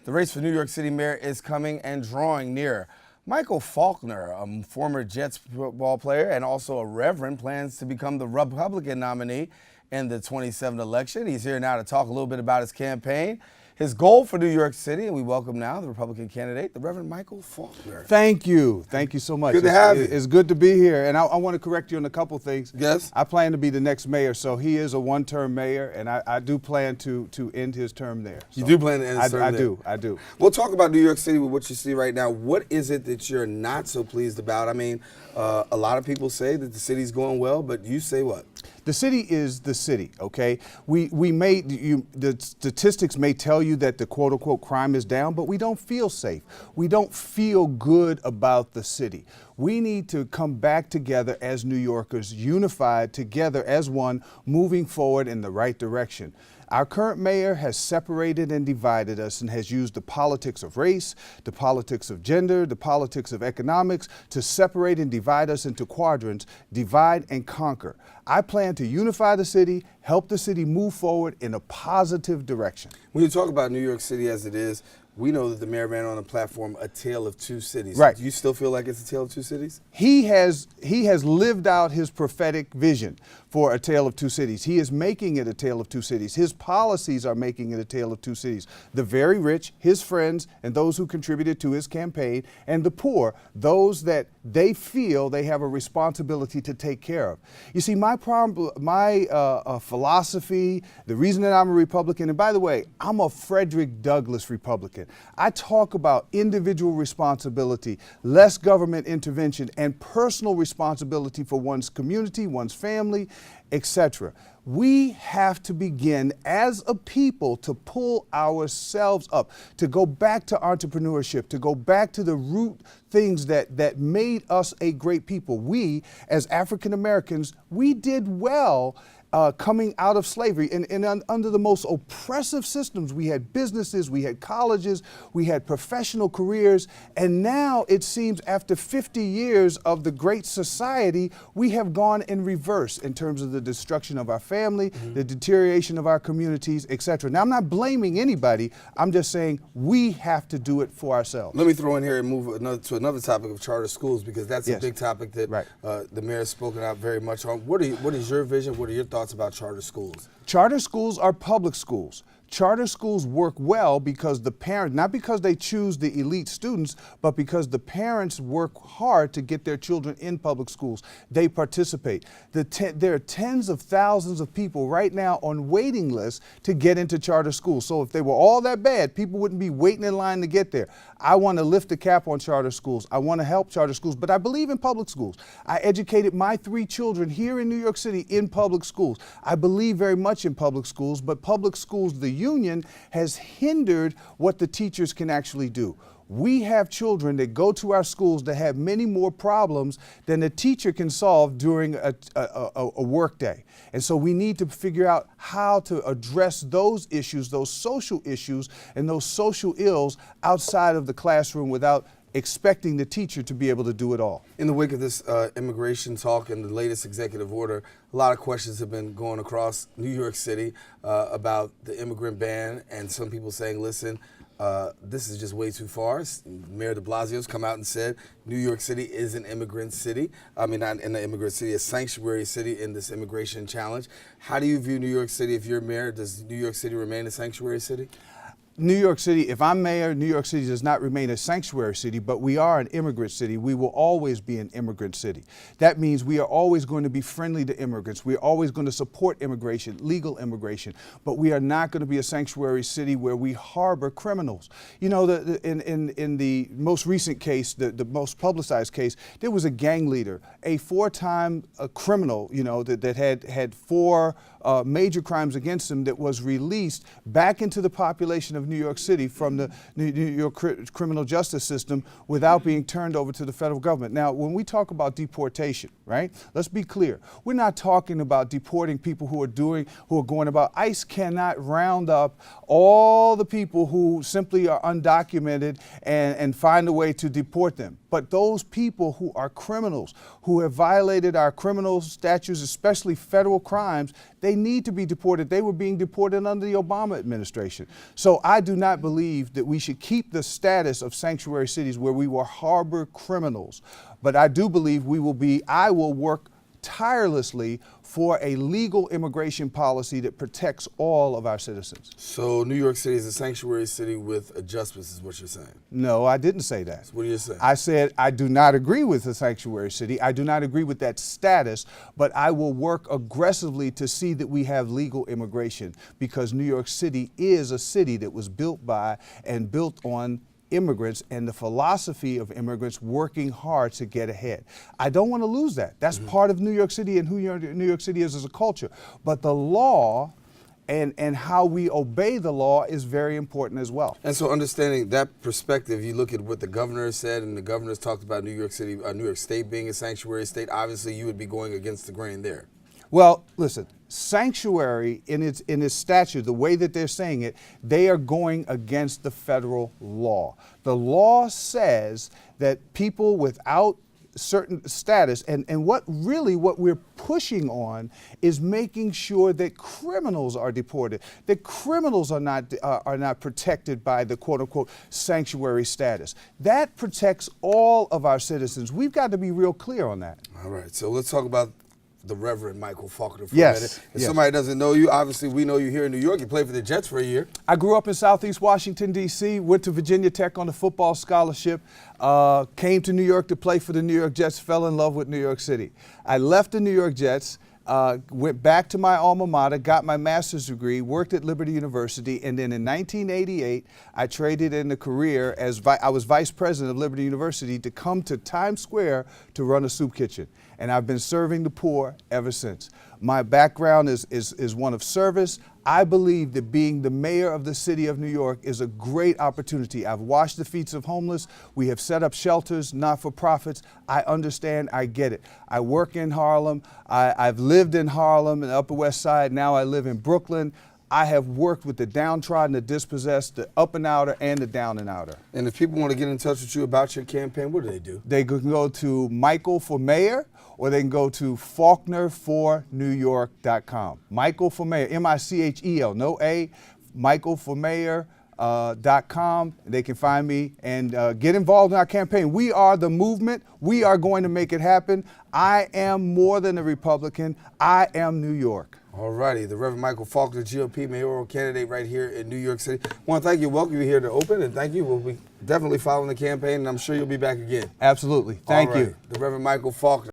The race for New York City mayor is coming and drawing near. Michel Faulkner, a former Jets football player and also a reverend, plans to become the Republican nominee in the 27th election. He's here now to talk a little bit about his campaign, his goal for New York City, and we welcome now the Republican candidate, the Reverend Michel Faulkner. Thank you. Thank you so much. Good to have you. It's good to be here, and I want to correct you on a couple things. Yes? I plan to be the next mayor, so he is a one-term mayor, and I do plan to end his term there. So You do plan to end his term there? I do. We'll talk about New York City with what you see right now. What is it that you're not so pleased about? I mean, a lot of people say that the city's going well, but you say what? The city is the city, okay? The statistics may tell you that the quote-unquote crime is down, but we don't feel safe. We don't feel good about the city. We need to come back together as New Yorkers, unified together as one, moving forward in the right direction. Our current mayor has separated and divided us and has used the politics of race, the politics of gender, the politics of economics to separate and divide us into quadrants, divide and conquer. I plan to unify the city, help the city move forward in a positive direction. When you talk about New York City as it is, we know that the mayor ran on a platform, A Tale of Two Cities. Right. Do you still feel like it's a tale of two cities? He has lived out his prophetic vision for A Tale of Two Cities. He is making it a tale of two cities. His policies are making it a tale of two cities. The very rich, his friends, and those who contributed to his campaign, and the poor, those that they feel they have a responsibility to take care of. You see, my philosophy, the reason that I'm a Republican, and by the way, I'm a Frederick Douglass Republican. I talk about individual responsibility, less government intervention, and personal responsibility for one's community, one's family, etc. We have to begin as a people to pull ourselves up, to go back to entrepreneurship, to go back to the root things that made us a great people. We, as African Americans, we did well coming out of slavery and under the most oppressive systems. We had businesses, we had colleges, we had professional careers, and now it seems after 50 years of the Great Society, we have gone in reverse in terms of the destruction of our family, the deterioration of our communities, etc. Now, I'm not blaming anybody. I'm just saying we have to do it for ourselves. Let me throw in here and move to another topic of charter schools, because that's a big topic that the mayor has spoken out very much on. What is your vision? What are your thoughts about charter schools? Charter schools are public schools. Charter schools work well because the parents, not because they choose the elite students, but because the parents work hard to get their children in public schools. They participate. There are tens of thousands of people right now on waiting lists to get into charter schools. So if they were all that bad, people wouldn't be waiting in line to get there. I want to lift the cap on charter schools. I want to help charter schools, but I believe in public schools. I educated my 3 children here in New York City in public schools. I believe very much in public schools, but public schools, the union, has hindered what the teachers can actually do. We have children that go to our schools that have many more problems than a teacher can solve during a work day. And so we need to figure out how to address those issues, those social issues, and those social ills outside of the classroom without expecting the teacher to be able to do it all. In the wake of this immigration talk and the latest executive order, a lot of questions have been going across New York City about the immigrant ban, and some people saying, listen, this is just way too far. Mayor de Blasio's come out and said New York City is an immigrant city. I mean, not an immigrant city, a sanctuary city in this immigration challenge. How do you view New York City if you're mayor? Does New York City remain a sanctuary city? New York City, if I'm mayor, New York City does not remain a sanctuary city, but we are an immigrant city. We will always be an immigrant city. That means we are always going to be friendly to immigrants. We're always going to support immigration, legal immigration, but we are not going to be a sanctuary city where we harbor criminals. You know, in the most recent case, the most publicized case, there was a gang leader, a 4-time criminal, you know, that had 4 major crimes against him, that was released back into the population of New York City from the New York criminal justice system without being turned over to the federal government. Now, when we talk about deportation, right, let's be clear. We're not talking about deporting people who are going about. ICE cannot round up all the people who simply are undocumented and find a way to deport them. But those people who are criminals, who have violated our criminal statutes, especially federal crimes, they need to be deported. They were being deported under the Obama administration. So I do not believe that we should keep the status of sanctuary cities where we will harbor criminals. But I do believe I will work tirelessly for a legal immigration policy that protects all of our citizens. So New York City is a sanctuary city with adjustments, is what you're saying? No, I didn't say that. So what are you saying? I said I do not agree with the sanctuary city. I do not agree with that status, but I will work aggressively to see that we have legal immigration, because New York City is a city that was built by and built on immigrants and the philosophy of immigrants working hard to get ahead. I don't want to lose that. That's part of New York City and who New York City is as a culture. But the law and how we obey the law is very important as well. And so understanding that perspective, you look at what the governor said, and the governor's talked about New York City, New York State being a sanctuary state. Obviously, you would be going against the grain there. Well, listen, sanctuary in its statute, the way that they're saying it, they are going against the federal law. The law says that people without certain status, and what we're pushing on is making sure that criminals are deported, that criminals are not protected by the quote unquote sanctuary status. That protects all of our citizens. We've got to be real clear on that. All right, so let's talk about the Reverend Michel Faulkner for a Yes, minute. If yes. somebody doesn't know you, obviously we know you here in New York. You played for the Jets for a year. I grew up in Southeast Washington, D.C., went to Virginia Tech on a football scholarship, came to New York to play for the New York Jets, fell in love with New York City. I left the New York Jets, went back to my alma mater, got my master's degree, worked at Liberty University, and then in 1988, I traded in a career as I was vice president of Liberty University to come to Times Square to run a soup kitchen. And I've been serving the poor ever since. My background is one of service. I believe that being the mayor of the city of New York is a great opportunity. I've washed the feet of homeless. We have set up shelters, not-for-profits. I understand, I get it. I work in Harlem. I've lived in Harlem and the Upper West Side. Now I live in Brooklyn. I have worked with the downtrodden, the dispossessed, the up and outer, and the down and outer. And if people want to get in touch with you about your campaign, what do? They can go to Michael for Mayor, or they can go to FaulknerForNewYork.com. Michael for Mayor, M-I-C-H-E-L, no A, MichaelForMayor.com. They can find me and get involved in our campaign. We are the movement. We are going to make it happen. I am more than a Republican. I am New York. All righty, the Reverend Michel Faulkner, GOP mayoral candidate right here in New York City. I want to thank you, welcome you here to Open, and thank you. We'll be definitely following the campaign, and I'm sure you'll be back again. Absolutely. Thank you. The Reverend Michel Faulkner.